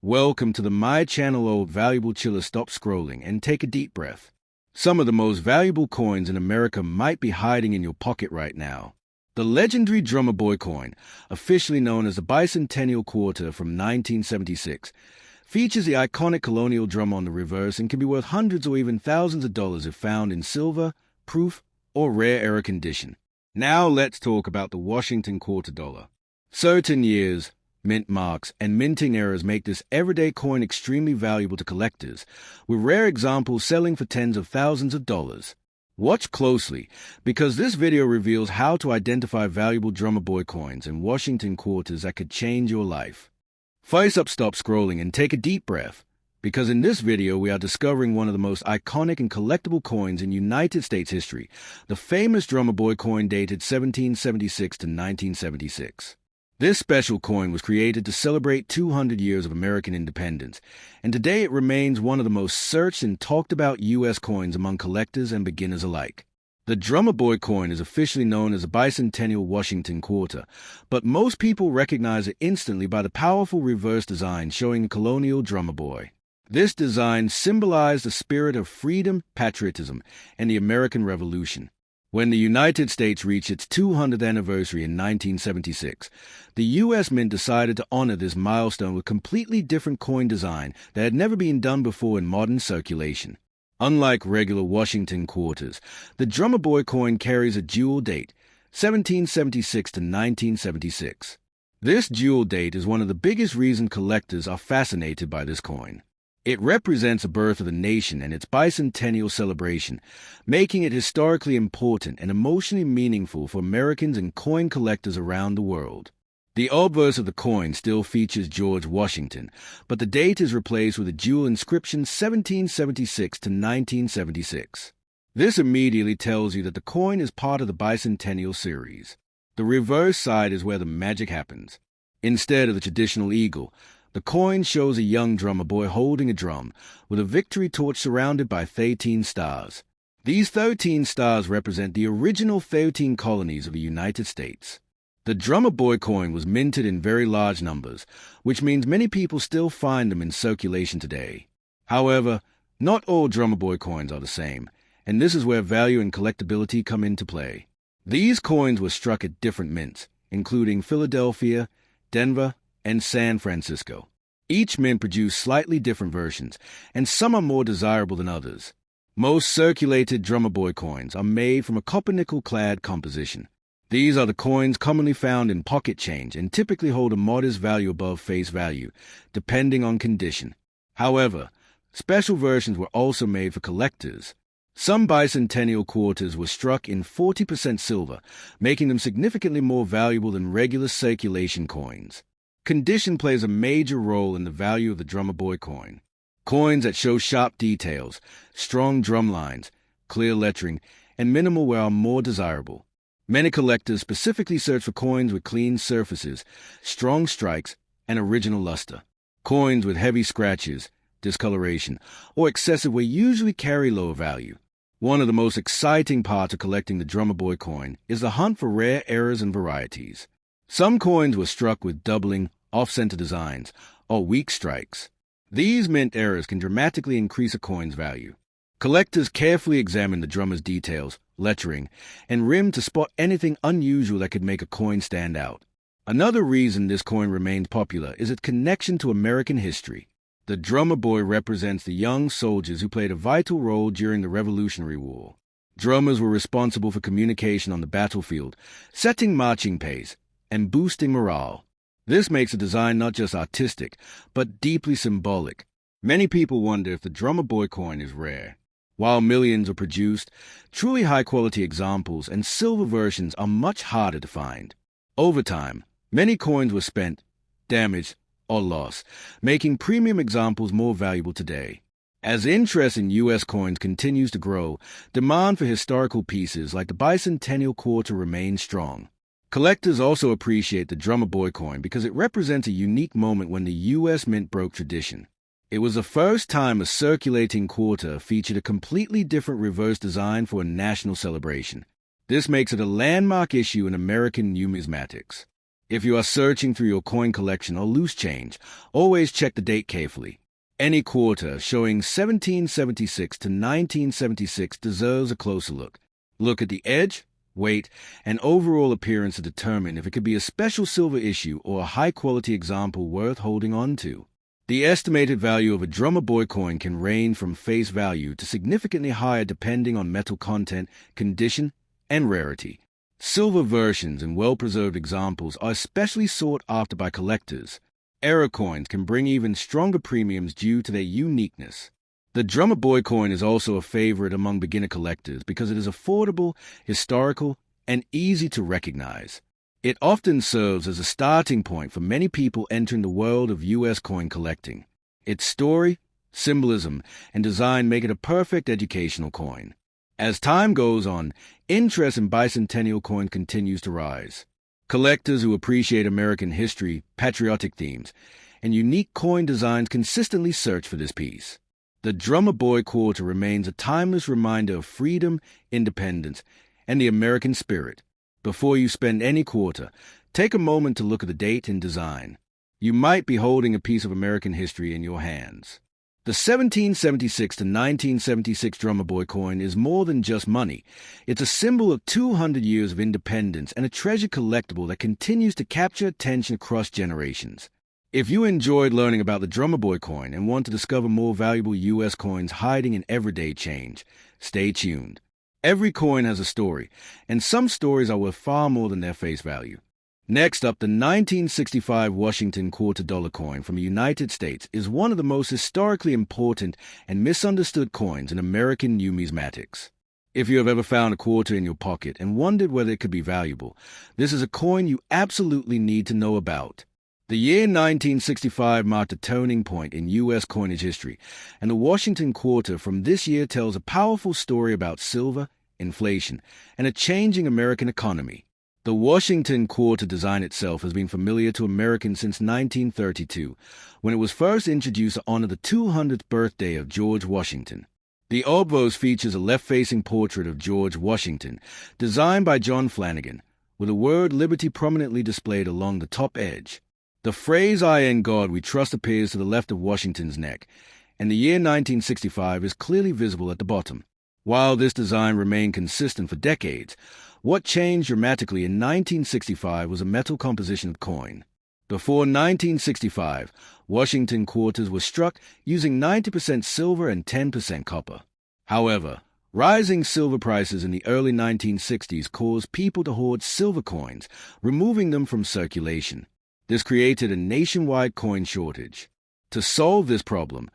Welcome to my channel, old valuable chiller. Stop scrolling and take a deep breath. Some of the most valuable coins in America might be hiding in your pocket right now. The legendary Drummer Boy coin, officially known as the Bicentennial Quarter from 1976, features the iconic colonial drum on the reverse and can be worth hundreds or even thousands of dollars if found in silver, proof, or rare era condition. Now let's talk about the Washington quarter dollar. Certain years, mint marks, and minting errors make this everyday coin extremely valuable to collectors, with rare examples selling for tens of thousands of dollars. Watch closely, because this video reveals how to identify valuable Drummer Boy coins and Washington quarters that could change your life. First up, stop scrolling and take a deep breath, because in this video we are discovering one of the most iconic and collectible coins in United States history, the famous Drummer Boy coin dated 1776 to 1976. This special coin was created to celebrate 200 years of American independence, and today it remains one of the most searched and talked about U.S. coins among collectors and beginners alike. The Drummer Boy coin is officially known as the Bicentennial Washington Quarter, but most people recognize it instantly by the powerful reverse design showing a colonial drummer boy. This design symbolized the spirit of freedom, patriotism, and the American Revolution. When the United States reached its 200th anniversary in 1976, the U.S. Mint decided to honor this milestone with a completely different coin design that had never been done before in modern circulation. Unlike regular Washington quarters, the Drummer Boy coin carries a dual date, 1776 to 1976. This dual date is one of the biggest reasons collectors are fascinated by this coin. It represents the birth of the nation and its bicentennial celebration, making it historically important and emotionally meaningful for Americans and coin collectors around the world. The obverse of the coin still features George Washington, but the date is replaced with a dual inscription 1776 to 1976. This immediately tells you that the coin is part of the bicentennial series. The reverse side is where the magic happens. Instead of the traditional eagle, the coin shows a young drummer boy holding a drum, with a victory torch surrounded by 13 stars. These 13 stars represent the original 13 colonies of the United States. The Drummer Boy coin was minted in very large numbers, which means many people still find them in circulation today. However, not all Drummer Boy coins are the same, and this is where value and collectability come into play. These coins were struck at different mints, including Philadelphia, Denver, and San Francisco. Each mint produced slightly different versions, and some are more desirable than others. Most circulated Drummer Boy coins are made from a copper-nickel-clad composition. These are the coins commonly found in pocket change and typically hold a modest value above face value, depending on condition. However, special versions were also made for collectors. Some bicentennial quarters were struck in 40% silver, making them significantly more valuable than regular circulation coins. Condition plays a major role in the value of the Drummer Boy coin. Coins that show sharp details, strong drum lines, clear lettering, and minimal wear are more desirable. Many collectors specifically search for coins with clean surfaces, strong strikes, and original luster. Coins with heavy scratches, discoloration, or excessive wear usually carry lower value. One of the most exciting parts of collecting the Drummer Boy coin is the hunt for rare errors and varieties. Some coins were struck with doubling, off-center designs, or weak strikes. These mint errors can dramatically increase a coin's value. Collectors carefully examine the drummer's details, lettering, and rim to spot anything unusual that could make a coin stand out. Another reason this coin remains popular is its connection to American history. The Drummer Boy represents the young soldiers who played a vital role during the Revolutionary War. Drummers were responsible for communication on the battlefield, setting marching pace, and boosting morale. This makes the design not just artistic, but deeply symbolic. Many people wonder if the Drummer Boy coin is rare. While millions are produced, truly high-quality examples and silver versions are much harder to find. Over time, many coins were spent, damaged, or lost, making premium examples more valuable today. As interest in U.S. coins continues to grow, demand for historical pieces like the Bicentennial Quarter remains strong. Collectors also appreciate the Drummer Boy coin because it represents a unique moment when the U.S. Mint broke tradition. It was the first time a circulating quarter featured a completely different reverse design for a national celebration. This makes it a landmark issue in American numismatics. If you are searching through your coin collection or loose change, always check the date carefully. Any quarter showing 1776 to 1976 deserves a closer look. Look at the edge, weight, and overall appearance to determine if it could be a special silver issue or a high-quality example worth holding on to. The estimated value of a drummer boy coin can range from face value to significantly higher depending on metal content, condition, and rarity. Silver versions and well-preserved examples are especially sought after by collectors. Error coins can bring even stronger premiums due to their uniqueness. The drummer boy coin is also a favorite among beginner collectors because it is affordable, historical, and easy to recognize. It often serves as a starting point for many people entering the world of U.S. coin collecting. Its story, symbolism, and design make it a perfect educational coin. As time goes on, interest in bicentennial coin continues to rise. Collectors who appreciate American history, patriotic themes, and unique coin designs consistently search for this piece. The drummer boy quarter remains a timeless reminder of freedom, independence, and the American spirit. Before you spend any quarter, take a moment to look at the date and design. You might be holding a piece of American history in your hands. The 1776 to 1976 drummer boy coin is more than just money. It's a symbol of 200 years of independence and a treasured collectible that continues to capture attention across generations. If you enjoyed learning about the drummer boy coin and want to discover more valuable U.S. coins hiding in everyday change, stay tuned. Every coin has a story, and some stories are worth far more than their face value. Next up, the 1965 Washington $quarter coin from the United States is one of the most historically important and misunderstood coins in American numismatics. If you have ever found a quarter in your pocket and wondered whether it could be valuable, this is a coin you absolutely need to know about. The year 1965 marked a turning point in U.S. coinage history, and the Washington quarter from this year tells a powerful story about silver, inflation, and a changing American economy. The Washington quarter design itself has been familiar to Americans since 1932, when it was first introduced to honor the 200th birthday of George Washington. The obverse features a left-facing portrait of George Washington, designed by John Flanagan, with the word Liberty prominently displayed along the top edge. The phrase "I and God we trust" appears to the left of Washington's neck, and the year 1965 is clearly visible at the bottom. While this design remained consistent for decades, what changed dramatically in 1965 was a metal composition of coin. Before 1965, Washington quarters were struck using 90% silver and 10% copper. However, rising silver prices in the early 1960s caused people to hoard silver coins, removing them from circulation. This created a nationwide coin shortage. To solve this problem,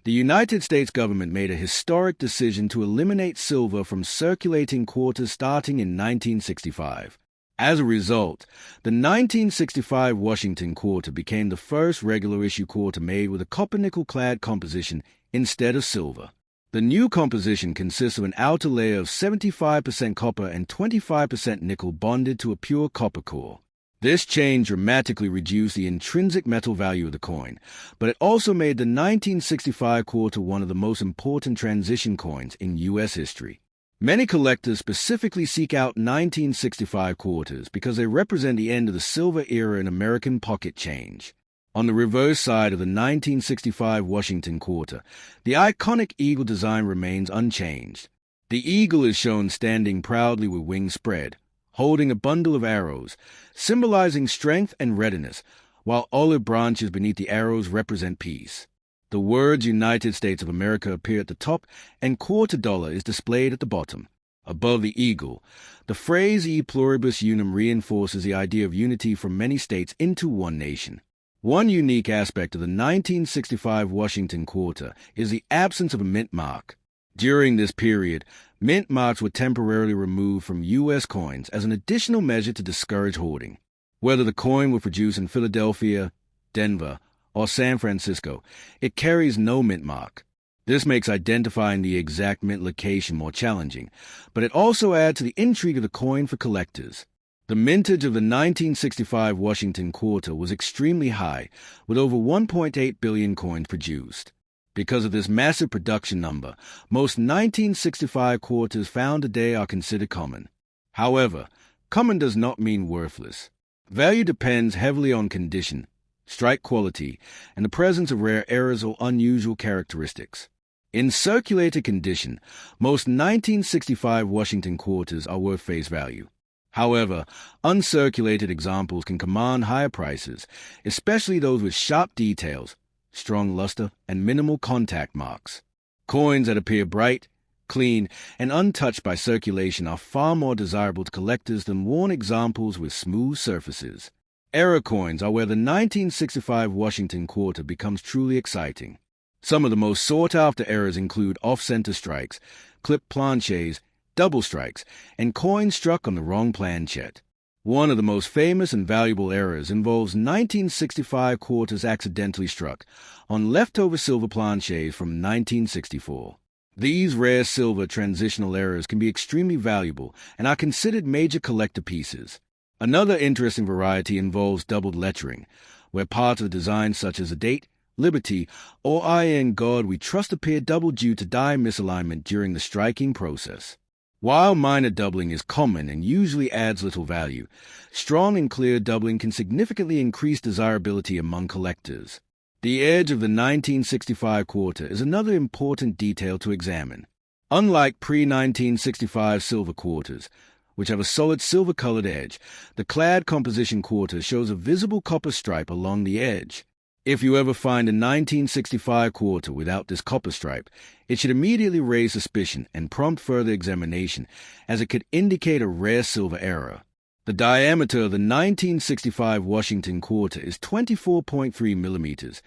the United States government made a historic decision to eliminate silver from circulating quarters starting in 1965. As a result, the 1965 Washington quarter became the first regular-issue quarter made with a copper-nickel-clad composition instead of silver. The new composition consists of an outer layer of 75% copper and 25% nickel bonded to a pure copper core. This change dramatically reduced the intrinsic metal value of the coin, but it also made the 1965 quarter one of the most important transition coins in U.S. history. Many collectors specifically seek out 1965 quarters because they represent the end of the silver era in American pocket change. On the reverse side of the 1965 Washington quarter, the iconic eagle design remains unchanged. The eagle is shown standing proudly with wings spread, holding a bundle of arrows, symbolizing strength and readiness, while olive branches beneath the arrows represent peace. The words United States of America appear at the top, and $quarter is displayed at the bottom. Above the eagle, the phrase E pluribus unum reinforces the idea of unity from many states into one nation. One unique aspect of the 1965 Washington quarter is the absence of a mint mark. During this period, mint marks were temporarily removed from U.S. coins as an additional measure to discourage hoarding. Whether the coin was produced in Philadelphia, Denver, or San Francisco, it carries no mint mark. This makes identifying the exact mint location more challenging, but it also adds to the intrigue of the coin for collectors. The mintage of the 1965 Washington quarter was extremely high, with over 1.8 billion coins produced. Because of this massive production number, most 1965 quarters found today are considered common. However, common does not mean worthless. Value depends heavily on condition, strike quality, and the presence of rare errors or unusual characteristics. In circulated condition, most 1965 Washington quarters are worth face value. However, uncirculated examples can command higher prices, especially those with sharp details, strong luster, and minimal contact marks. Coins that appear bright, clean, and untouched by circulation are far more desirable to collectors than worn examples with smooth surfaces. Error coins are where the 1965 Washington quarter becomes truly exciting. Some of the most sought-after errors include off-center strikes, clipped planchets, double strikes, and coins struck on the wrong planchet. One of the most famous and valuable errors involves 1965 quarters accidentally struck on leftover silver planchets from 1964. These rare silver transitional errors can be extremely valuable and are considered major collector pieces. Another interesting variety involves doubled lettering, where parts of the design such as a date, liberty, or I in God we trust appear doubled due to die misalignment during the striking process. While minor doubling is common and usually adds little value, strong and clear doubling can significantly increase desirability among collectors. The edge of the 1965 quarter is another important detail to examine. Unlike pre-1965 silver quarters, which have a solid silver-colored edge, the clad composition quarter shows a visible copper stripe along the edge. If you ever find a 1965 quarter without this copper stripe, it should immediately raise suspicion and prompt further examination, as it could indicate a rare silver error. The diameter of the 1965 Washington quarter is 24.3 millimeters,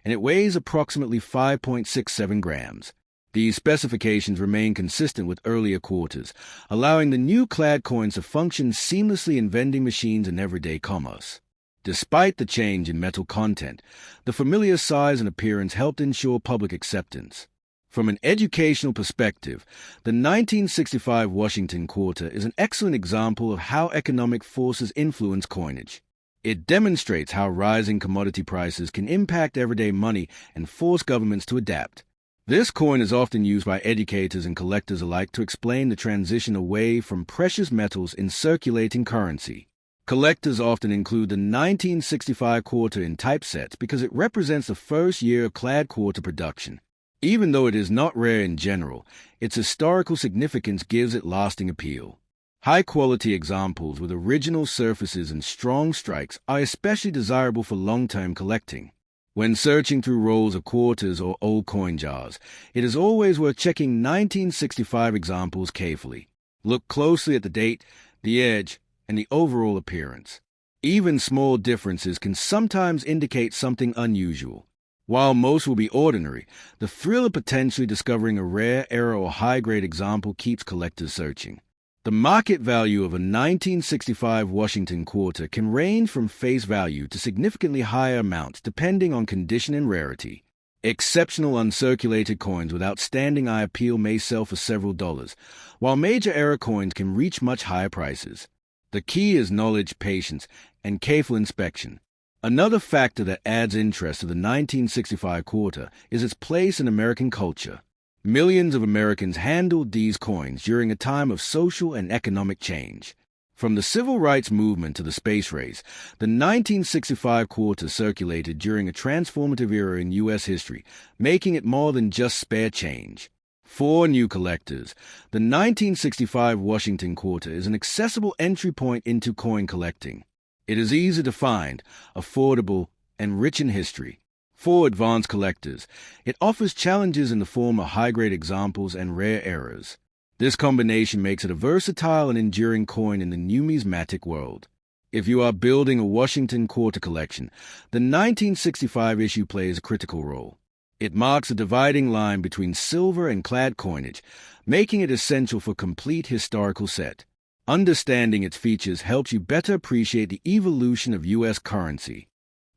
and it weighs approximately 5.67 grams. These specifications remain consistent with earlier quarters, allowing the new clad coins to function seamlessly in vending machines and everyday commerce. Despite the change in metal content, the familiar size and appearance helped ensure public acceptance. From an educational perspective, the 1965 Washington quarter is an excellent example of how economic forces influence coinage. It demonstrates how rising commodity prices can impact everyday money and force governments to adapt. This coin is often used by educators and collectors alike to explain the transition away from precious metals in circulating currency. Collectors often include the 1965 quarter in typesets because it represents the first year of clad quarter production. Even though it is not rare in general, its historical significance gives it lasting appeal. High-quality examples with original surfaces and strong strikes are especially desirable for long-term collecting. When searching through rolls of quarters or old coin jars, it is always worth checking 1965 examples carefully. Look closely at the date, the edge, and the overall appearance. Even small differences can sometimes indicate something unusual. While most will be ordinary, the thrill of potentially discovering a rare, error, or high-grade example keeps collectors searching. The market value of a 1965 Washington quarter can range from face value to significantly higher amounts depending on condition and rarity. Exceptional uncirculated coins with outstanding eye appeal may sell for several dollars, while major error coins can reach much higher prices. The key is knowledge, patience, and careful inspection. Another factor that adds interest to the 1965 quarter is its place in American culture. Millions of Americans handled these coins during a time of social and economic change. From the civil rights movement to the space race, the 1965 quarter circulated during a transformative era in U.S. history, making it more than just spare change. For new collectors, the 1965 Washington quarter is an accessible entry point into coin collecting. It is easy to find, affordable, and rich in history. For advanced collectors, it offers challenges in the form of high-grade examples and rare errors. This combination makes it a versatile and enduring coin in the numismatic world. If you are building a Washington quarter collection, the 1965 issue plays a critical role. It marks a dividing line between silver and clad coinage, making it essential for complete historical set. Understanding its features helps you better appreciate the evolution of U.S. currency.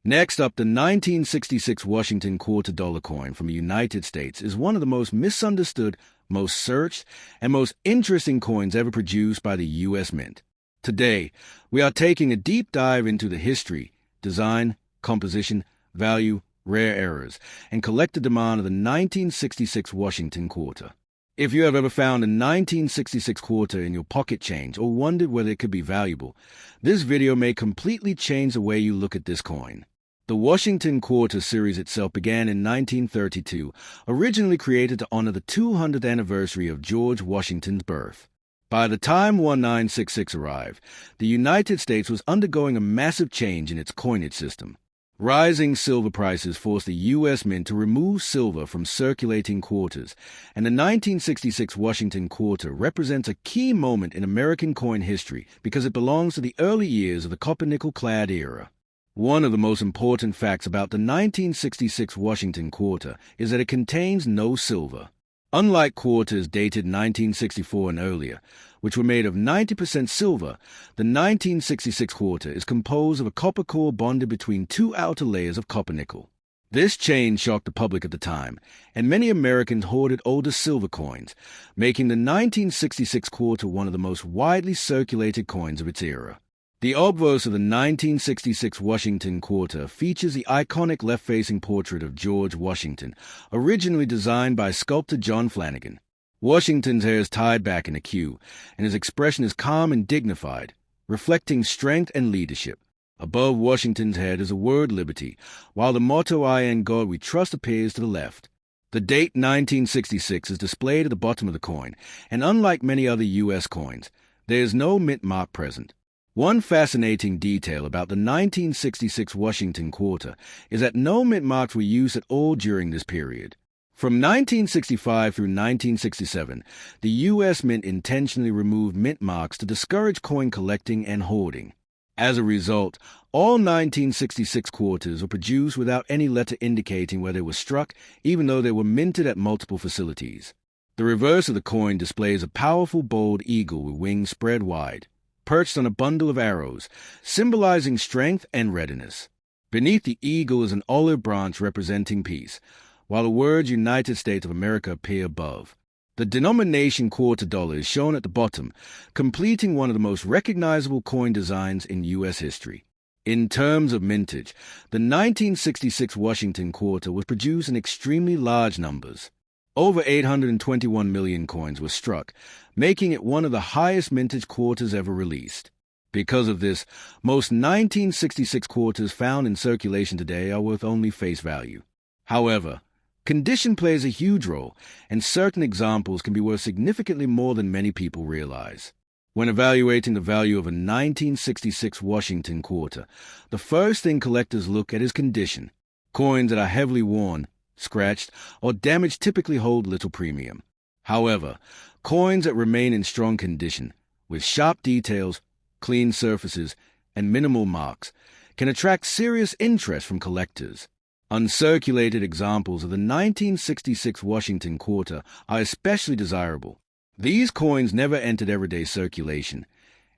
Next up, the 1966 Washington quarter dollar coin from the United States is one of the most misunderstood, most searched, and most interesting coins ever produced by the U.S. Mint. Today, we are taking a deep dive into the history, design, composition, value, rare errors, and collector demand of the 1966 Washington quarter. If you have ever found a 1966 quarter in your pocket change or wondered whether it could be valuable, this video may completely change the way you look at this coin. The Washington Quarter series itself began in 1932, originally created to honor the 200th anniversary of George Washington's birth. By the time 1966 arrived, the United States was undergoing a massive change in its coinage system. Rising silver prices forced the U.S. Mint to remove silver from circulating quarters, and the 1966 Washington Quarter represents a key moment in American coin history because it belongs to the early years of the copper-nickel-clad era. One of the most important facts about the 1966 Washington Quarter is that it contains no silver. Unlike quarters dated 1964 and earlier, which were made of 90% silver, the 1966 quarter is composed of a copper core bonded between two outer layers of copper-nickel. This change shocked the public at the time, and many Americans hoarded older silver coins, making the 1966 quarter one of the most widely circulated coins of its era. The obverse of the 1966 Washington Quarter features the iconic left-facing portrait of George Washington, originally designed by sculptor John Flanagan. Washington's hair is tied back in a queue, and his expression is calm and dignified, reflecting strength and leadership. Above Washington's head is the word liberty, while the motto "I in God we trust" appears to the left. The date 1966 is displayed at the bottom of the coin, and unlike many other U.S. coins, there is no mint mark present. One fascinating detail about the 1966 Washington Quarter is that no mint marks were used at all during this period. From 1965 through 1967, the U.S. Mint intentionally removed mint marks to discourage coin collecting and hoarding. As a result, all 1966 quarters were produced without any letter indicating where they were struck, even though they were minted at multiple facilities. The reverse of the coin displays a powerful, bold eagle with wings spread wide, perched on a bundle of arrows, symbolizing strength and readiness. Beneath the eagle is an olive branch representing peace, while the words United States of America appear above. The denomination quarter dollar is shown at the bottom, completing one of the most recognizable coin designs in U.S. history. In terms of mintage, the 1966 Washington Quarter was produced in extremely large numbers. Over 821 million coins were struck, making it one of the highest mintage quarters ever released. Because of this, most 1966 quarters found in circulation today are worth only face value. However, condition plays a huge role, and certain examples can be worth significantly more than many people realize. When evaluating the value of a 1966 Washington Quarter, the first thing collectors look at is condition. Coins that are heavily worn, scratched, or damaged typically hold little premium. However, coins that remain in strong condition, with sharp details, clean surfaces, and minimal marks, can attract serious interest from collectors. Uncirculated examples of the 1966 Washington Quarter are especially desirable. These coins never entered everyday circulation,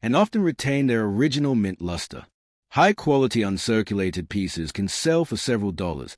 and often retain their original mint luster. High-quality uncirculated pieces can sell for several dollars,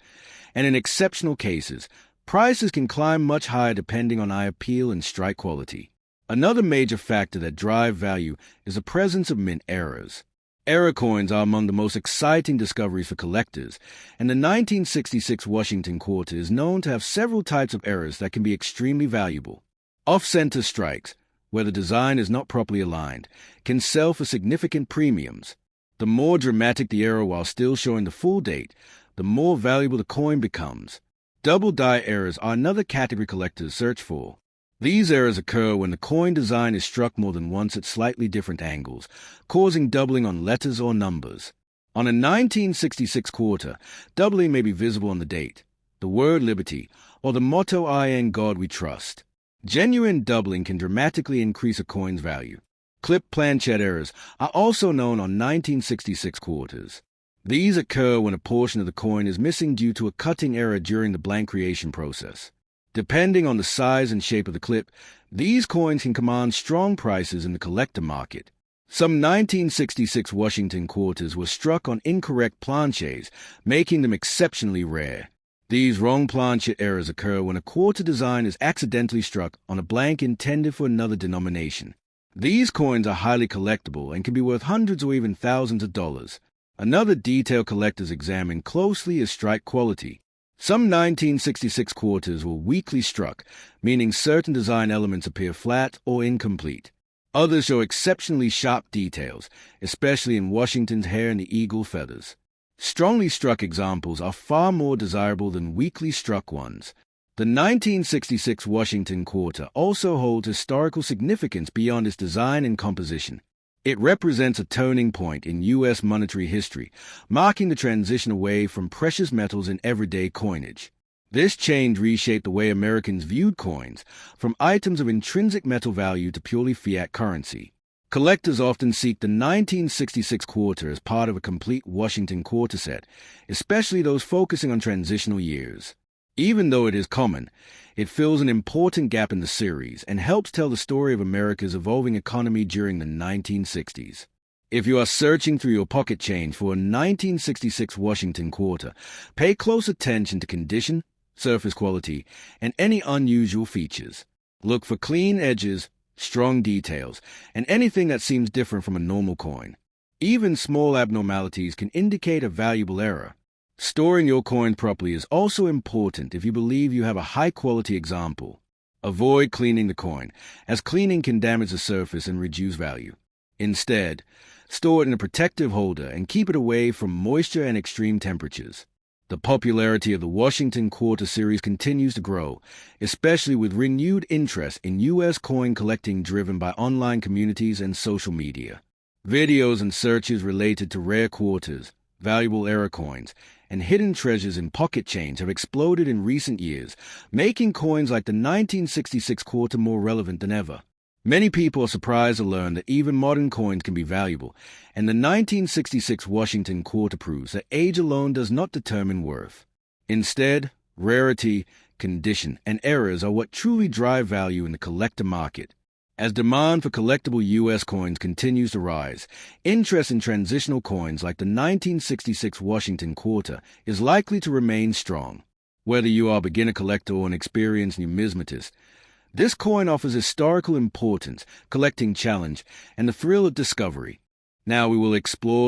and in exceptional cases, prices can climb much higher depending on eye appeal and strike quality. Another major factor that drives value is the presence of mint errors. Error coins are among the most exciting discoveries for collectors, and the 1966 Washington Quarter is known to have several types of errors that can be extremely valuable. Off-center strikes, where the design is not properly aligned, can sell for significant premiums. The more dramatic the error while still showing the full date, the more valuable the coin becomes. Double die errors are another category collectors search for. These errors occur when the coin design is struck more than once at slightly different angles, causing doubling on letters or numbers. On a 1966 quarter, doubling may be visible on the date, the word liberty, or the motto "I in God we trust." Genuine doubling can dramatically increase a coin's value. Clip planchette errors are also known on 1966 quarters. These occur when a portion of the coin is missing due to a cutting error during the blank creation process. Depending on the size and shape of the clip, these coins can command strong prices in the collector market. Some 1966 Washington quarters were struck on incorrect planchets, making them exceptionally rare. These wrong planchet errors occur when a quarter design is accidentally struck on a blank intended for another denomination. These coins are highly collectible and can be worth hundreds or even thousands of dollars. Another detail collectors examine closely is strike quality. Some 1966 quarters were weakly struck, meaning certain design elements appear flat or incomplete. Others show exceptionally sharp details, especially in Washington's hair and the eagle feathers. Strongly struck examples are far more desirable than weakly struck ones. The 1966 Washington quarter also holds historical significance beyond its design and composition. It represents a turning point in U.S. monetary history, marking the transition away from precious metals in everyday coinage. This change reshaped the way Americans viewed coins, from items of intrinsic metal value to purely fiat currency. Collectors often seek the 1966 quarter as part of a complete Washington quarter set, especially those focusing on transitional years. Even though it is common, it fills an important gap in the series and helps tell the story of America's evolving economy during the 1960s. If you are searching through your pocket change for a 1966 Washington quarter, pay close attention to condition, surface quality, and any unusual features. Look for clean edges, strong details, and anything that seems different from a normal coin. Even small abnormalities can indicate a valuable error. Storing your coin properly is also important if you believe you have a high-quality example. Avoid cleaning the coin, as cleaning can damage the surface and reduce value. Instead, store it in a protective holder and keep it away from moisture and extreme temperatures. The popularity of the Washington Quarter series continues to grow, especially with renewed interest in U.S. coin collecting driven by online communities and social media. Videos and searches related to rare quarters, valuable era coins, and hidden treasures in pocket change have exploded in recent years, making coins like the 1966 quarter more relevant than ever. Many people are surprised to learn that even modern coins can be valuable, and the 1966 Washington quarter proves that age alone does not determine worth. Instead, rarity, condition, and eras are what truly drive value in the collector market. As demand for collectible U.S. coins continues to rise, interest in transitional coins like the 1966 Washington quarter is likely to remain strong. Whether you are a beginner collector or an experienced numismatist, this coin offers historical importance, collecting challenge, and the thrill of discovery. Now we will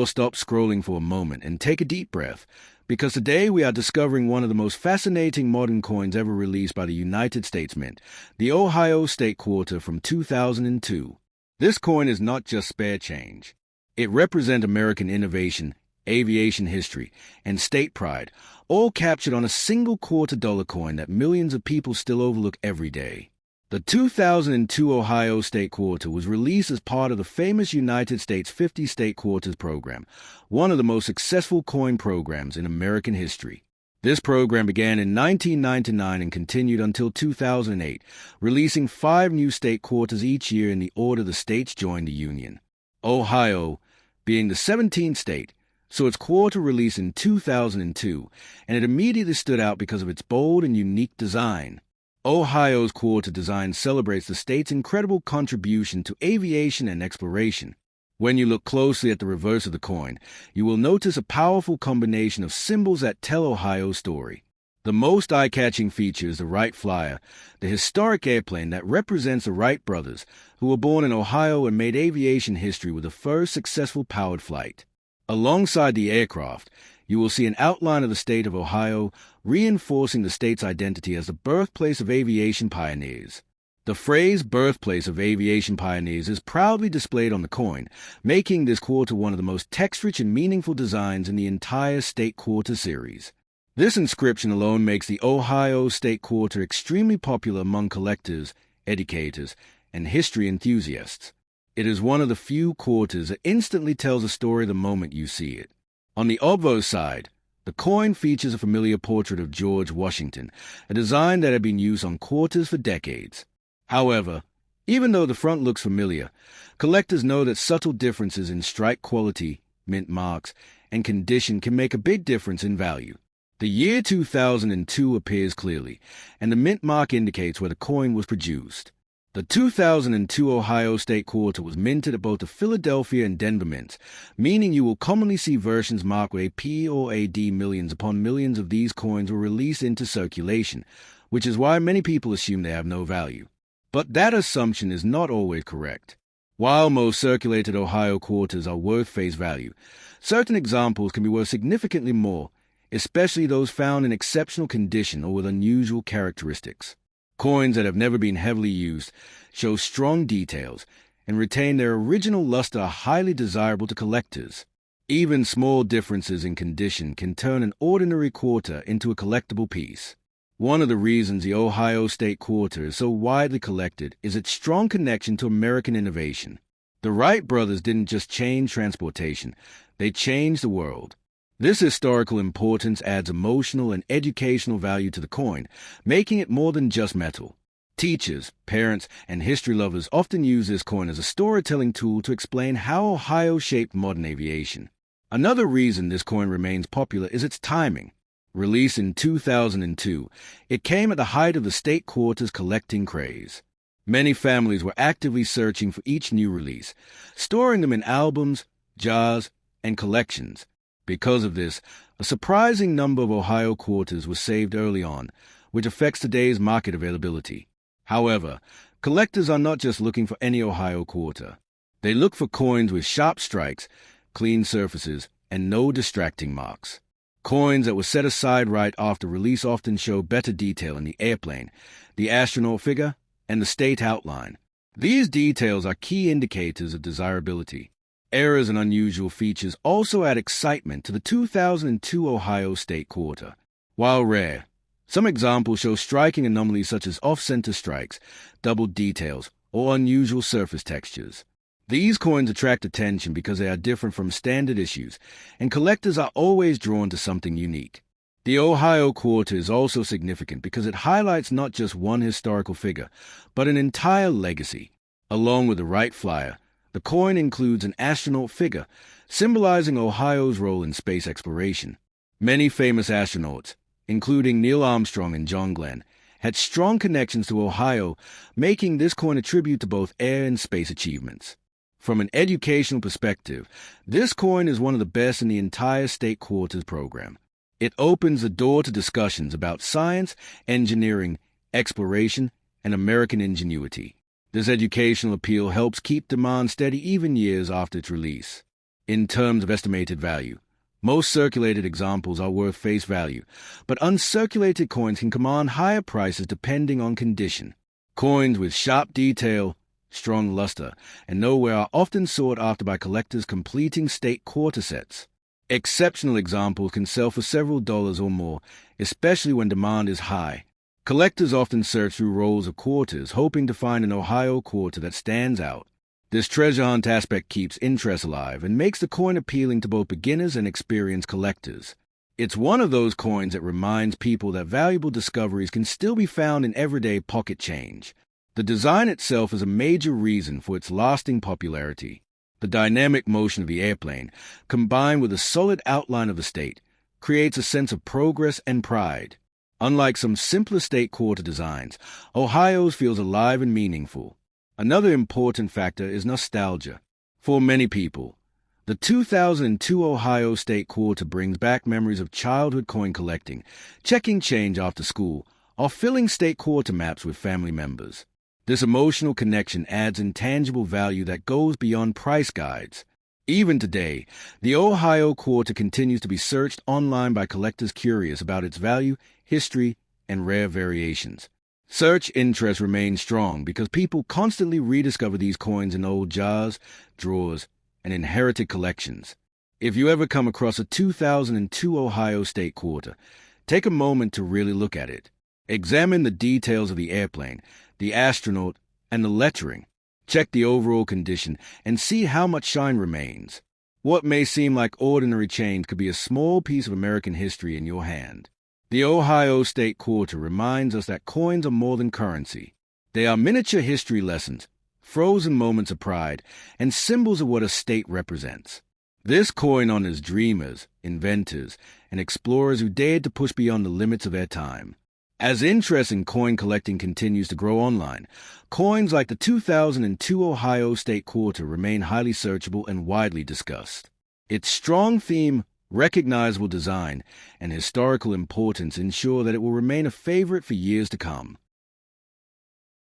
stop scrolling for a moment and take a deep breath, because today we are discovering one of the most fascinating modern coins ever released by the United States Mint, the Ohio State Quarter from 2002. This coin is not just spare change. It represents American innovation, aviation history, and state pride, all captured on a single $quarter coin that millions of people still overlook every day. The 2002 Ohio State Quarter was released as part of the famous United States 50 State Quarters program, one of the most successful coin programs in American history. This program began in 1999 and continued until 2008, releasing 5 new state quarters each year in the order the states joined the Union. Ohio, being the 17th state, saw its quarter release in 2002, and it immediately stood out because of its bold and unique design. Ohio's quarter design celebrates the state's incredible contribution to aviation and exploration. When you look closely at the reverse of the coin, you will notice a powerful combination of symbols that tell Ohio's story. The most eye-catching feature is the Wright Flyer, the historic airplane that represents the Wright brothers, who were born in Ohio and made aviation history with the first successful powered flight. Alongside the aircraft, you will see an outline of the state of Ohio, reinforcing the state's identity as the birthplace of aviation pioneers. The phrase birthplace of aviation pioneers is proudly displayed on the coin, making this quarter one of the most text-rich and meaningful designs in the entire state quarter series. This inscription alone makes the Ohio State Quarter extremely popular among collectors, educators, and history enthusiasts. It is one of the few quarters that instantly tells a story the moment you see it. On the obverse side, the coin features a familiar portrait of George Washington, a design that had been used on quarters for decades. However, even though the front looks familiar, collectors know that subtle differences in strike quality, mint marks, and condition can make a big difference in value. The year 2002 appears clearly, and the mint mark indicates where the coin was produced. The 2002 Ohio State Quarter was minted at both the Philadelphia and Denver mints, meaning you will commonly see versions marked with a P or a D. Millions upon millions of these coins were released into circulation, which is why many people assume they have no value. But that assumption is not always correct. While most circulated Ohio quarters are worth face value, certain examples can be worth significantly more, especially those found in exceptional condition or with unusual characteristics. Coins that have never been heavily used show strong details and retain their original luster are highly desirable to collectors. Even small differences in condition can turn an ordinary quarter into a collectible piece. One of the reasons the Ohio State Quarter is so widely collected is its strong connection to American innovation. The Wright brothers didn't just change transportation, they changed the world. This historical importance adds emotional and educational value to the coin, making it more than just metal. Teachers, parents, and history lovers often use this coin as a storytelling tool to explain how Ohio shaped modern aviation. Another reason this coin remains popular is its timing. Released in 2002, it came at the height of the state quarter's collecting craze. Many families were actively searching for each new release, storing them in albums, jars, and collections. Because of this, a surprising number of Ohio quarters were saved early on, which affects today's market availability. However, collectors are not just looking for any Ohio quarter. They look for coins with sharp strikes, clean surfaces, and no distracting marks. Coins that were set aside right after release often show better detail in the airplane, the astronaut figure, and the state outline. These details are key indicators of desirability. Errors and unusual features also add excitement to the 2002 Ohio State Quarter. While rare, some examples show striking anomalies such as off-center strikes, doubled details, or unusual surface textures. These coins attract attention because they are different from standard issues, and collectors are always drawn to something unique. The Ohio Quarter is also significant because it highlights not just one historical figure, but an entire legacy. Along with the Wright Flyer, the coin includes an astronaut figure, symbolizing Ohio's role in space exploration. Many famous astronauts, including Neil Armstrong and John Glenn, had strong connections to Ohio, making this coin a tribute to both air and space achievements. From an educational perspective, this coin is one of the best in the entire state quarters program. It opens the door to discussions about science, engineering, exploration, and American ingenuity. This educational appeal helps keep demand steady even years after its release. In terms of estimated value, most circulated examples are worth face value, but uncirculated coins can command higher prices depending on condition. Coins with sharp detail, strong luster, and no wear are often sought after by collectors completing state quarter sets. Exceptional examples can sell for several dollars or more, especially when demand is high. Collectors often search through rolls of quarters, hoping to find an Ohio quarter that stands out. This treasure hunt aspect keeps interest alive and makes the coin appealing to both beginners and experienced collectors. It's one of those coins that reminds people that valuable discoveries can still be found in everyday pocket change. The design itself is a major reason for its lasting popularity. The dynamic motion of the airplane, combined with the solid outline of the state, creates a sense of progress and pride. Unlike some simpler state quarter designs, Ohio's feels alive and meaningful. Another important factor is nostalgia. For many people, the 2002 Ohio State Quarter brings back memories of childhood coin collecting, checking change after school, or filling state quarter maps with family members. This emotional connection adds intangible value that goes beyond price guides. Even today, the Ohio Quarter continues to be searched online by collectors curious about its value, history, and rare variations. Search interest remains strong because people constantly rediscover these coins in old jars, drawers, and inherited collections. If you ever come across a 2002 Ohio State Quarter, take a moment to really look at it. Examine the details of the airplane, the astronaut, and the lettering. Check the overall condition and see how much shine remains. What may seem like ordinary change could be a small piece of American history in your hand. The Ohio State Quarter reminds us that coins are more than currency. They are miniature history lessons, frozen moments of pride, and symbols of what a state represents. This coin honors dreamers, inventors, and explorers who dared to push beyond the limits of their time. As interest in coin collecting continues to grow online, coins like the 2002 Ohio State Quarter remain highly searchable and widely discussed. Its strong theme, recognizable design, and historical importance ensure that it will remain a favorite for years to come.